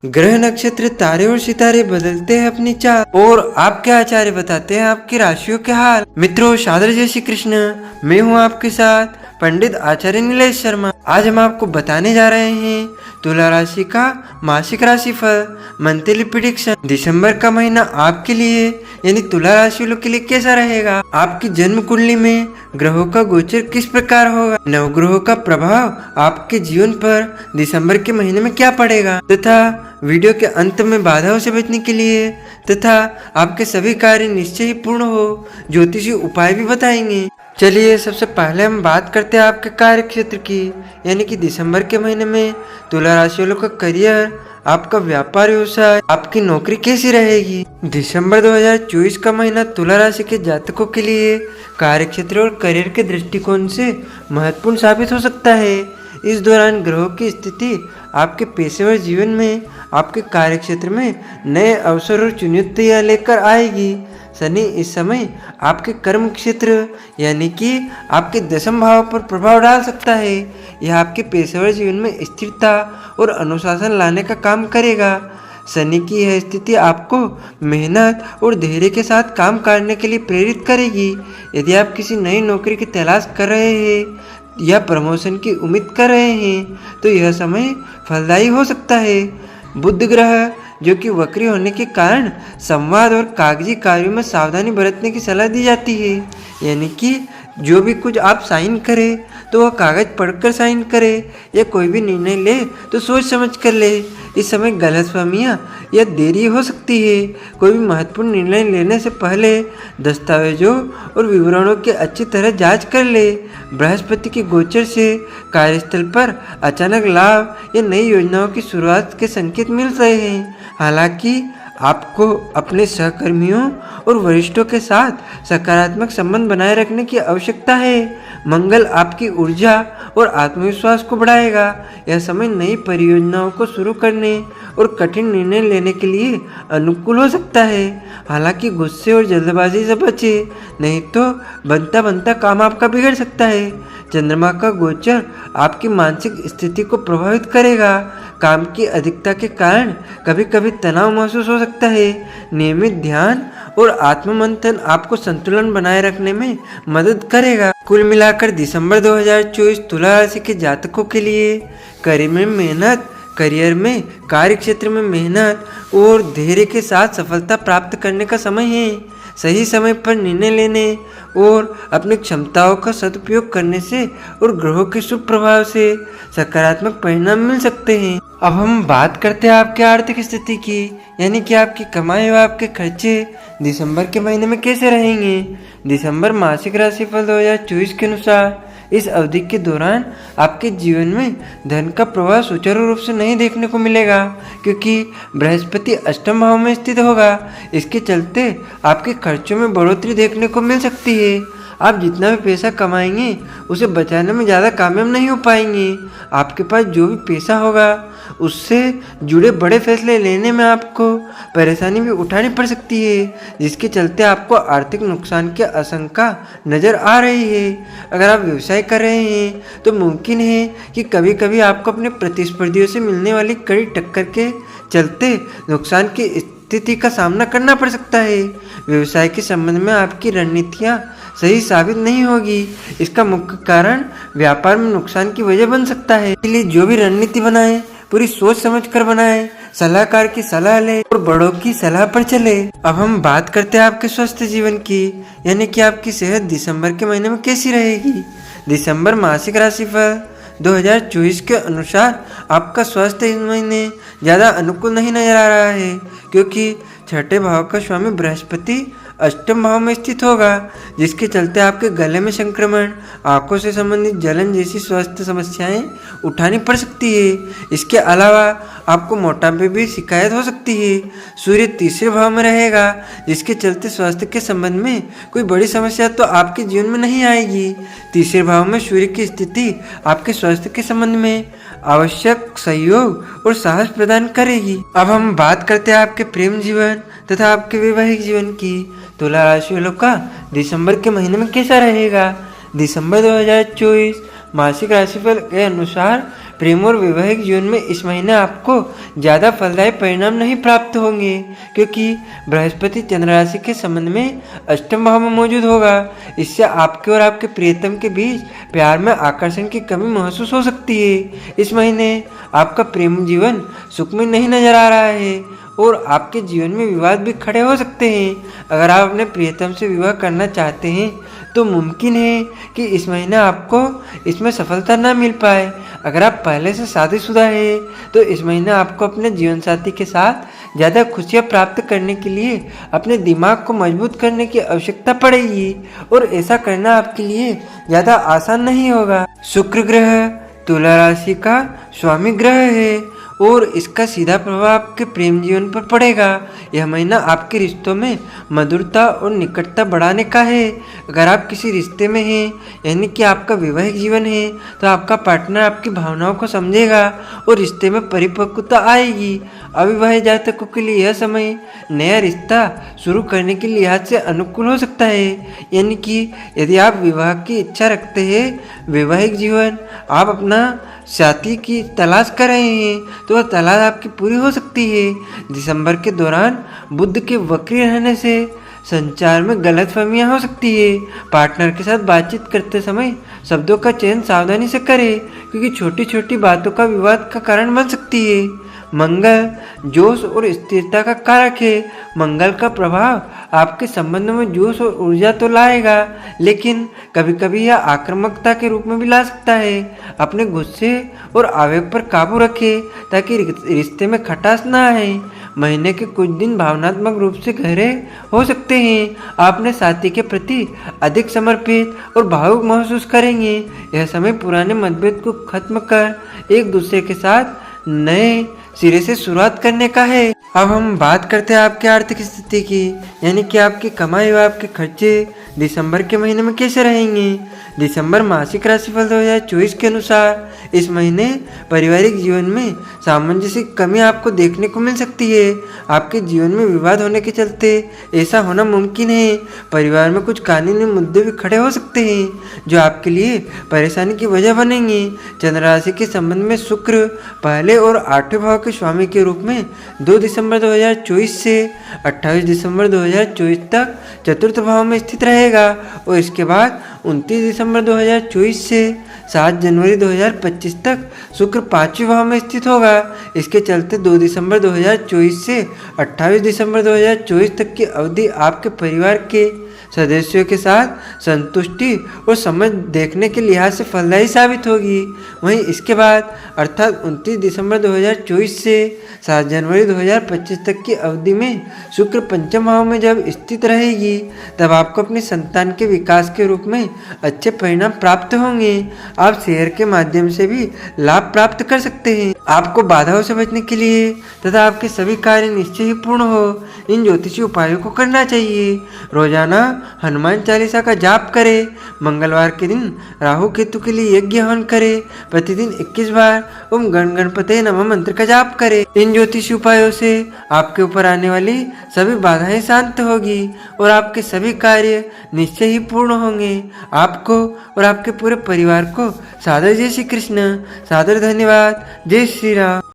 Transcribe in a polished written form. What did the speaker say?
ग्रह नक्षत्र तारे और सितारे बदलते हैं अपनी चाल और आपके आचार्य बताते हैं आपकी राशियों के हाल। मित्रों, सादर जय श्री कृष्ण। मैं हूं आपके साथ पंडित आचार्य नीलेश शर्मा। आज हम आपको बताने जा रहे हैं तुला राशि का मासिक राशिफल मंथली प्रेडिक्शन। दिसंबर का महीना आपके लिए यानी तुला राशि वालों के लिए कैसा रहेगा, आपकी जन्म कुंडली में ग्रहों का गोचर किस प्रकार होगा, नवग्रहों का प्रभाव आपके जीवन पर दिसंबर के महीने में क्या पड़ेगा, तथा वीडियो के अंत में बाधाओं से बचने के लिए तथा आपके सभी कार्य निश्चय ही पूर्ण हो ज्योतिषी उपाय भी बताएंगे। चलिए सबसे पहले हम बात करते हैं आपके कार्य क्षेत्र की, यानी कि दिसंबर के महीने में तुला राशि वालों का करियर, आपका व्यापार व्यवसाय, आपकी नौकरी कैसी रहेगी। दिसंबर 2024 का महीना तुला राशि के जातकों के लिए कार्य क्षेत्र और करियर के दृष्टिकोण से महत्वपूर्ण साबित हो सकता है। इस दौरान ग्रहों की स्थिति आपके पेशेवर जीवन में, आपके कार्य क्षेत्र में नए अवसर और चुनौतियां लेकर आएगी। शनि इस समय आपके कर्म क्षेत्र यानी कि आपके दशम भाव पर प्रभाव डाल सकता है। यह आपके पेशेवर जीवन में स्थिरता और अनुशासन लाने का काम करेगा। शनि की यह स्थिति आपको मेहनत और धैर्य के साथ काम करने के लिए प्रेरित करेगी। यदि आप किसी नई नौकरी की तलाश कर रहे हैं या प्रमोशन की उम्मीद कर रहे हैं तो यह समय फलदायी हो सकता है। बुध ग्रह जो कि वक्री होने के कारण संवाद और कागजी कार्यों में सावधानी बरतने की सलाह दी जाती है, यानी कि जो भी कुछ आप साइन करें तो वह कागज पढ़कर साइन करें या कोई भी निर्णय ले तो सोच समझ कर ले। इस समय गलतफहमियां या देरी हो सकती है। कोई भी महत्वपूर्ण निर्णय लेने से पहले दस्तावेजों और विवरणों की अच्छी तरह जांच कर ले। बृहस्पति के गोचर से कार्यस्थल पर अचानक लाभ या नई योजनाओं की शुरुआत के संकेत मिल रहे हैं। हालांकि आपको अपने सहकर्मियों और वरिष्ठों के साथ सकारात्मक संबंध बनाए रखने की आवश्यकता है। मंगल आपकी ऊर्जा और आत्मविश्वास को बढ़ाएगा। यह समय नई परियोजनाओं को शुरू करने और कठिन निर्णय लेने के लिए अनुकूल हो सकता है। हालांकि गुस्से और जल्दबाजी से बचें, नहीं तो बनता बनता काम आपका बिगड़ सकता है। चंद्रमा का गोचर आपकी मानसिक स्थिति को प्रभावित करेगा। काम की अधिकता के कारण कभी कभी तनाव महसूस हो सकता है। नियमित ध्यान और आत्ममंथन आपको संतुलन बनाए रखने में मदद करेगा। कुल मिलाकर दिसंबर 2024 तुला राशि के जातकों के लिए करियर में कार्य क्षेत्र में मेहनत और धैर्य के साथ सफलता प्राप्त करने का समय है। सही समय पर निर्णय लेने और अपनी क्षमताओं का सदुपयोग करने से और ग्रहों के शुभ प्रभाव से सकारात्मक परिणाम मिल सकते हैं। अब हम बात करते हैं आपकी आर्थिक स्थिति की, यानी कि आपकी कमाई व आपके खर्चे दिसंबर के महीने में कैसे रहेंगे। दिसंबर मासिक राशिफल 2024 के अनुसार इस अवधि के दौरान आपके जीवन में धन का प्रवाह सुचारू रूप से नहीं देखने को मिलेगा, क्योंकि बृहस्पति अष्टम भाव में स्थित होगा। इसके चलते आपके खर्चों में बढ़ोतरी देखने को मिल सकती है। आप जितना भी पैसा कमाएंगे उसे बचाने में ज़्यादा कामयाब नहीं हो पाएंगे। आपके पास जो भी पैसा होगा उससे जुड़े बड़े फैसले लेने में आपको परेशानी भी उठानी पड़ सकती है, जिसके चलते आपको आर्थिक नुकसान की आशंका नज़र आ रही है। अगर आप व्यवसाय कर रहे हैं तो मुमकिन है कि कभी कभी आपको अपने प्रतिस्पर्धियों से मिलने वाली कड़ी टक्कर के चलते नुकसान की स्थिति का सामना करना पड़ सकता है। व्यवसाय के संबंध में आपकी रणनीतियाँ सही साबित नहीं होगी। इसका मुख्य कारण व्यापार में नुकसान की वजह बन सकता है। इसलिए जो भी रणनीति बनाए पूरी सोच समझ कर बनाए, सलाहकार की सलाह ले और बड़ों की सलाह पर चले। अब हम बात करते हैं आपके स्वस्थ जीवन की, यानी कि आपकी सेहत दिसंबर के महीने में कैसी रहेगी। दिसंबर मासिक राशिफल 2024 के अनुसार आपका स्वास्थ्य इस महीने ज़्यादा अनुकूल नहीं नजर आ रहा है, क्योंकि छठे भाव का स्वामी बृहस्पति अष्टम भाव में स्थित होगा, जिसके चलते आपके गले में संक्रमण, आंखों से संबंधित जलन जैसी स्वास्थ्य समस्याएं उठानी पड़ सकती है। इसके अलावा आपको मोटापे भी शिकायत हो सकती है। सूर्य तीसरे भाव में रहेगा, जिसके चलते स्वास्थ्य के संबंध में कोई बड़ी समस्या तो आपके जीवन में नहीं आएगी। तीसरे भाव में सूर्य की स्थिति आपके स्वास्थ्य के संबंध में आवश्यक सहयोग और साहस प्रदान करेगी। अब हम बात करते हैं आपके प्रेम जीवन तथा आपके वैवाहिक जीवन की। तुला राशि वालों का दिसंबर के महीने में कैसा रहेगा। दिसंबर 2024 मासिक राशिफल के अनुसार प्रेम और वैवाहिक जीवन में इस महीने आपको ज़्यादा फलदायी परिणाम नहीं प्राप्त होंगे, क्योंकि बृहस्पति चंद्र राशि के संबंध में अष्टम भाव में मौजूद होगा। इससे आपके और आपके प्रियतम के बीच प्यार में आकर्षण की कमी महसूस हो सकती है। इस महीने आपका प्रेम जीवन सुखमय नहीं नजर आ रहा है और आपके जीवन में विवाद भी खड़े हो सकते हैं। अगर आप अपने प्रियतम से विवाह करना चाहते हैं तो मुमकिन है कि इस महीने आपको इसमें सफलता ना मिल पाए। अगर आप पहले से शादीशुदा हैं तो इस महीने आपको अपने जीवन साथी के साथ ज़्यादा खुशियाँ प्राप्त करने के लिए अपने दिमाग को मजबूत करने की आवश्यकता पड़ेगी और ऐसा करना आपके लिए ज़्यादा आसान नहीं होगा। शुक्र ग्रह तुला राशि का स्वामी ग्रह है और इसका सीधा प्रभाव आपके प्रेम जीवन पर पड़ेगा। यह महीना आपके रिश्तों में मधुरता और निकटता बढ़ाने का है। अगर आप किसी रिश्ते में हैं, यानी कि आपका वैवाहिक जीवन है, तो आपका पार्टनर आपकी भावनाओं को समझेगा और रिश्ते में परिपक्वता आएगी। अविवाहित जातकों के लिए यह समय नया रिश्ता शुरू करने के लिहाज से अनुकूल हो सकता है, यानी कि यदि आप विवाह की इच्छा रखते हैं, वैवाहिक जीवन आप अपना साथी की तलाश कर रहे हैं, तो वह तलाश आपकी पूरी हो सकती है। दिसंबर के दौरान बुध के वक्री रहने से संचार में गलतफहमियां हो सकती है। पार्टनर के साथ बातचीत करते समय शब्दों का चयन सावधानी से करें, क्योंकि छोटी छोटी बातों का विवाद का कारण बन सकती है। मंगल जोश और स्थिरता का कारक है। मंगल का प्रभाव आपके संबंधों में जोश और ऊर्जा तो लाएगा, लेकिन कभी कभी यह आक्रामकता के रूप में भी ला सकता है। अपने गुस्से और आवेग पर काबू रखें ताकि रिश्ते में खटास ना आए। महीने के कुछ दिन भावनात्मक रूप से गहरे हो सकते हैं। आप अपने साथी के प्रति अधिक समर्पित और भावुक महसूस करेंगे। यह समय पुराने मतभेद को खत्म कर एक दूसरे के साथ नए सिरे से शुरुआत करने का है। अब हम बात करते हैं आपकी आर्थिक स्थिति की, यानी कि आपकी कमाई और आपके खर्चे दिसंबर के महीने में कैसे रहेंगे। दिसंबर मासिक राशिफल 2024 के अनुसार इस महीने पारिवारिक जीवन में सामंजस्य की कमी आपको देखने को मिल सकती है। आपके जीवन में विवाद होने के चलते ऐसा होना मुमकिन है। परिवार में कुछ कानूनी मुद्दे भी खड़े हो सकते हैं जो आपके लिए परेशानी की वजह बनेंगे। चंद्र राशि के संबंध में शुक्र पहले और 8वें भाव के स्वामी के रूप में 2 दिसंबर 2024 से 28 दिसंबर 2024 तक चतुर्थ भाव में स्थित रहेगा और इसके बाद 29 दिसंबर 2024 से 7 जनवरी 2025 तक शुक्र 5वें भाव में स्थित होगा। इसके चलते 2 दिसंबर 2024 से 28 दिसंबर 2024 तक की अवधि आपके परिवार के सदस्यों के साथ संतुष्टि और समझ देखने के लिहाज से फलदायी साबित होगी। वहीं इसके बाद अर्थात 29 दिसंबर 2024 से 7 जनवरी 2025 तक की अवधि में शुक्र पंचम भाव में जब स्थित रहेगी, तब आपको अपनी संतान के विकास के रूप में अच्छे परिणाम प्राप्त होंगे। आप शेयर के माध्यम से भी लाभ प्राप्त कर सकते हैं। आपको बाधाओं से बचने के लिए तथा आपके सभी कार्य निश्चय ही पूर्ण हो, इन ज्योतिषी उपायों को करना चाहिए। रोजाना हनुमान चालीसा का जाप करें। मंगलवार के दिन राहु केतु के लिए यज्ञ हवन करें। प्रतिदिन 21 बार ओम गण गणपते नमः मंत्र का जाप करें। इन ज्योतिषी उपायों से आपके ऊपर आने वाली सभी बाधाएं शांत होगी और आपके सभी कार्य निश्चय ही पूर्ण होंगे। आपको और आपके पूरे परिवार को सादर जय श्री कृष्ण। सादर धन्यवाद। जय श्री राम।